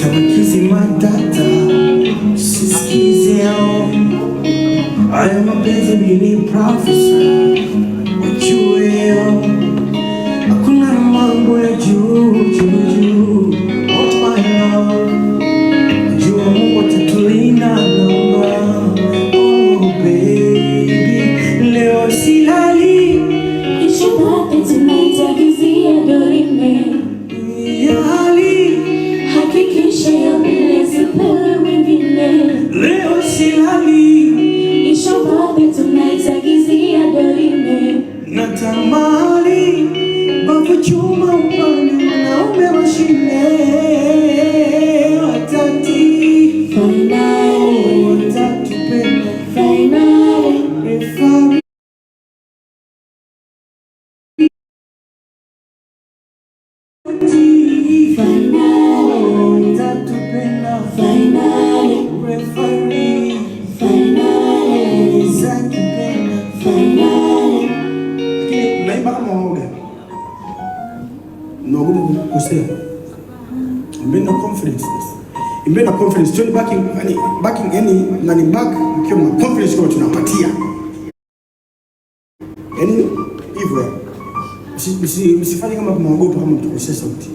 tawakizi matata sisikize yao. Haya mapenzi mini professor wajue yao. Hakuna mambo ya juu juu juu. Oh my love, jua Mungu atatulinda naomba. Oh baby, leo silali. Ishobote tunaitagizia dorime Yali, hakikisha ya mbele sipewe mwingine. leo silali. Ishobote tunaitagizia dorime Natamani bavu chuma upande mwanaume mashine watati finally, watatupenda finally, refari finally, watatupenda finally, refari finally, zakipenda. finally. Lakini naimba kama waoga naogopa kusema. Imbeni na confidence basi. Imbeni na confidence. Join backing yani nani back mkiwa na confidence kwa tunapatia. Yani hivyo. Msifanye kama mnaogopa kama mtukosea sauti.